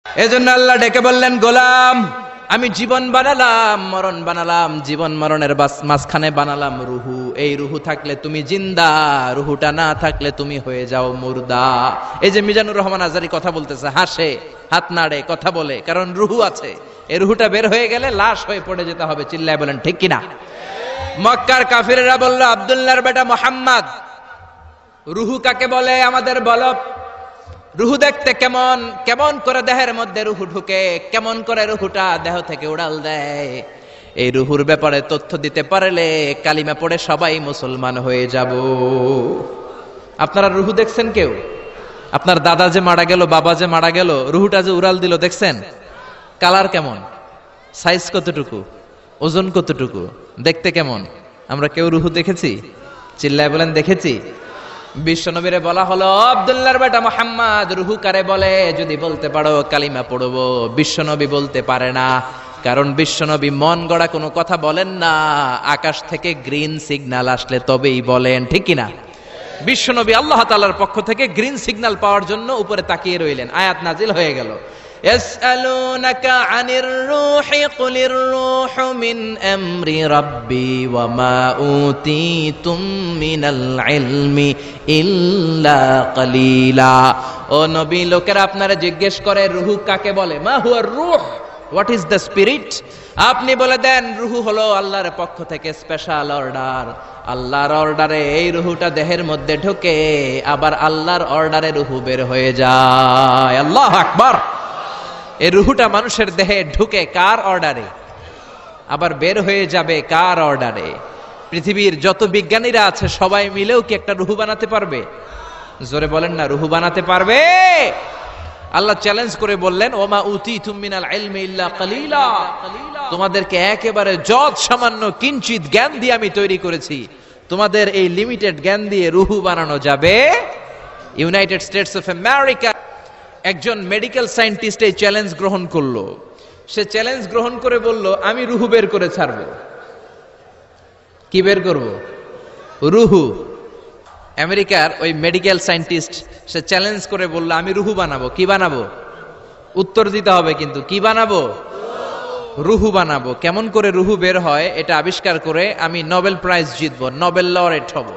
এজন্য আল্লাহ ডেকে বললেন, গোলাম আমি জীবন বানালাম, মরণ বানালাম, জীবন মরণের মাঝখানে বানালাম রুহু। এই রুহু থাকলে তুমি জিন্দা, রুহুটা না থাকলে তুমি হয়ে যাও মুর্দা। এই যে মিজানুর রহমান আজারি কথা বলতেছে, হাসে, হাত নাড়ে, কথা বলে, কারণ রুহু আছে। এই রুহুটা বের হয়ে গেলে লাশ হয়ে পড়ে যেতে হবে। চিল্লায় বলেন ঠিক কিনা? মক্কার কাফিররা বলল, আব্দুল্লাহর বেটা মুহাম্মদ, রুহু কাকে বলে আমাদের বলো। রুহু দেখতে কেমন, কেমন করে দেহের মধ্যে রুহু ঢুকে, কেমন করে রুহুটা দেহ থেকে উড়াল দেয়। এই রুহুর ব্যাপারে তথ্য দিতে পারলে কালিমা পড়ে সবাই মুসলমান হয়ে যাব। আপনারা রুহু দেখছেন কেউ? আপনার দাদা যে মারা গেল, বাবা যে মারা গেল, রুহুটা যে উড়াল দিল, দেখছেন? কালার কেমন, সাইজ কতটুকু, ওজন কতটুকু, দেখতে কেমন? আমরা কেউ রুহু দেখেছি? চিল্লায় বলেন দেখেছি। বিশ্বনবীরে বলা হলো, আব্দুল্লাহর বেটা মুহাম্মদ, রুহু কারে বলে যদি বলতে পারো কালিমা পড়বো। বিশ্বনবী বলতে পারে না, কারণ বিশ্বনবী মন গড়া কোনো কথা বলেন না। আকাশ থেকে গ্রিন সিগন্যাল আসলে তবেই বলেন, ঠিক কিনা? বিশ্বনবী আল্লাহ তাআলার পক্ষ থেকে গ্রিন সিগন্যাল পাওয়ার জন্য উপরে তাকিয়ে রইলেন, আয়াত নাজিল হয়ে গেল। ইয়াসআলুনাকা আনির রূহি কুলির রূহু মিন আমরি রাব্বি ওয়া মা উতীতুম মিনাল ইলমি ইল্লা কালিলা। ও নবী, লোকেরা আপনারা জিজ্ঞেস করে রূহু কাকে বলে। মা হুয়ার রূহ, হোয়াট ইজ দ্য স্পিরিট? আপনি বলে দেন রূহু হলো আল্লাহর পক্ষ থেকে স্পেশাল অর্ডার। আল্লাহর অর্ডারে এই রূহুটা দেহের মধ্যে ঢোকে, আবার আল্লাহর অর্ডারে রূহু বের হয়ে যায়। আল্লাহু আকবার। এই রূহুটা মানুষের দেহে ঢুকে কার অর্ডারে, আবার বের হয়ে যাবে কার অর্ডারে? পৃথিবীর যত বিজ্ঞানীরা আছে সবাই মিলেও কি একটা রূহু বানাতে পারবে? জোরে বলেন না, রূহু বানাতে পারবে? আল্লাহ চ্যালেঞ্জ করে বললেন, ওমা উতীতুম মিনাল ইলমি ইল্লা কালিলা। তোমাদেরকে একেবারে যত সামান্য কিঞ্চিত জ্ঞান দিয়ে আমি তৈরি করেছি, তোমাদের এই লিমিটেড জ্ঞান দিয়ে রূহু বানানো যাবে? ইউনাইটেড স্টেটস অফ আমেরিকা একজন মেডিকেল সায়েন্টিস্ট এই চ্যালেঞ্জ গ্রহণ করলো। সে চ্যালেঞ্জ গ্রহণ করে বলল, আমি রুহু বের করে ছাড়বো। কি বের করব? রুহু। আমেরিকার ওই মেডিকেল সায়েন্টিস্ট সে চ্যালেঞ্জ করে বলল, আমি রুহু বানাবো। কি বানাবো? উত্তর দিতে হবে কিন্তু, কি বানাবো? রুহু বানাবো। কেমন করে রুহু বের হয় এটা আবিষ্কার করে আমি নোবেল প্রাইজ জিতবো, নোবেল লরেট হব।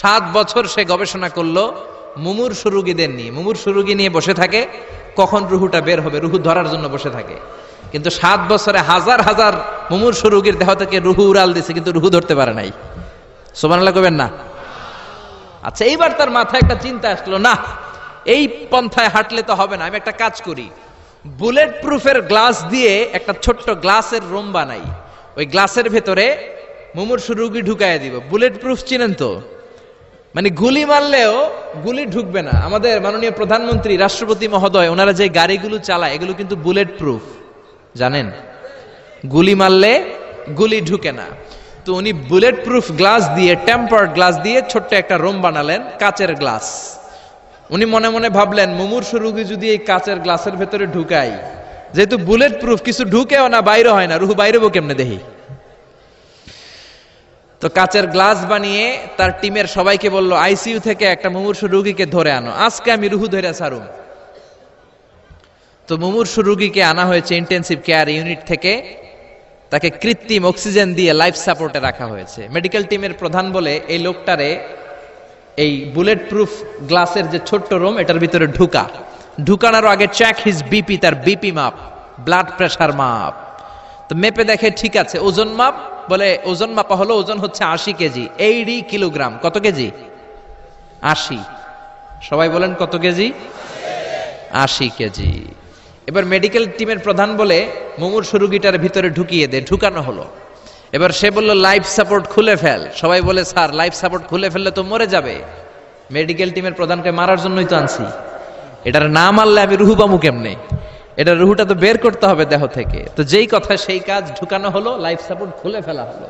7 বছর সে গবেষণা করলো মুমূর্ষু রোগীদের নিয়ে। মুমূর্ষু রোগী নিয়ে বসে থাকে, কখন রুহুটা বের হবে, রুহু ধরার জন্য বসে থাকে। কিন্তু 7 বছরে হাজার হাজার মুমূর্ষু রোগীর দেহ থেকে রুহু উড়াল দিছে, কিন্তু রুহু ধরতে পারে নাই। সুবহানাল্লাহ কইবেন না? আচ্ছা, এইবার তার মাথায় একটা চিন্তা আসলো, না এই পন্থায় হাঁটলে তো হবে না, আমি একটা কাজ করি। বুলেট প্রুফের গ্লাস দিয়ে একটা ছোট্ট গ্লাসের রুম বানাই, ওই গ্লাসের ভেতরে মুমূর্ষু রোগী ঢুকায় দিব। বুলেট প্রুফ চিনেন তো? মানে গুলি মারলেও গুলি ঢুকবে না। আমাদের মাননীয় প্রধানমন্ত্রী, রাষ্ট্রপতি মহোদয়, ওনারা যে গাড়িগুলো চালায় এগুলো কিন্তু বুলেট প্রুফ, জানেন? গুলি মারলে গুলি ঢুকে না। তো উনি বুলেট প্রুফ গ্লাস দিয়ে, টেম্পার্ড গ্লাস দিয়ে ছোট্ট একটা রুম বানালেন, কাচের গ্লাস। উনি মনে মনে ভাবলেন, মুমূর্ষু রোগী যদি এই কাচের গ্লাসের ভেতরে ঢুকাই, যেহেতু বুলেট প্রুফ, কিছু ঢুকেও না, বাইরে হয় না, রুহু বাইরেবো কেমনে দেখি। তো কাচের গ্লাস বানিয়ে তার টিমের সবাইকে বলল, আইসিইউ থেকে একটা মুমূর্ষু রোগীকে ধরে আনো, আজকে আমি রুহু ধরে ছাড়ুম। তো মুমূর্ষু রোগীকে আনা হয়েছে ইন্টেনসিভ কেয়ার ইউনিট থেকে, তাকে কৃত্রিম অক্সিজেন দিয়ে লাইফ সাপোর্টে রাখা হয়েছে। মেডিকেল টিমের প্রধান বলে, এই লোকটারে এই বুলেট প্রুফ গ্লাসের যে ছোট্ট রুম, এটার ভিতরে ঢুকানোর আগে চেক হিজ বিপি, তার বিপি মাপ, ব্লাড প্রেশার মাপ। তো মেপে দেখে ঠিক আছে। ওজন মাপ, বলে ওজন মাপা হলো, ওজন হচ্ছে 80 কেজি, 80 কিলোগ্রাম। কত কেজি? 80। সবাই বলেন কত কেজি? 80 কেজি। এবার মেডিকেল টিমের প্রধান বলে, মুমূর্ষু রোগীটার ভিতরে ঢুকিয়ে দে। ঢুকানো হলো। এবার সে বলল, লাইফ সাপোর্ট খুলে ফেল। সবাই বলে, স্যার লাইফ সাপোর্ট খুলে ফেললে তো মরে যাবে। মেডিকেল টিমের প্রধানকে মারার জন্যই তো আনছি, এটার না মারলে আমি রুহু পামু কেমনে? এটা রুহুটা তো বের করতে হবে দেহ থেকে। তো যেই কথা সেই কাজ, ঢুকানো হলো, লাইফ সাপোর্ট খুলে ফেলা হলো।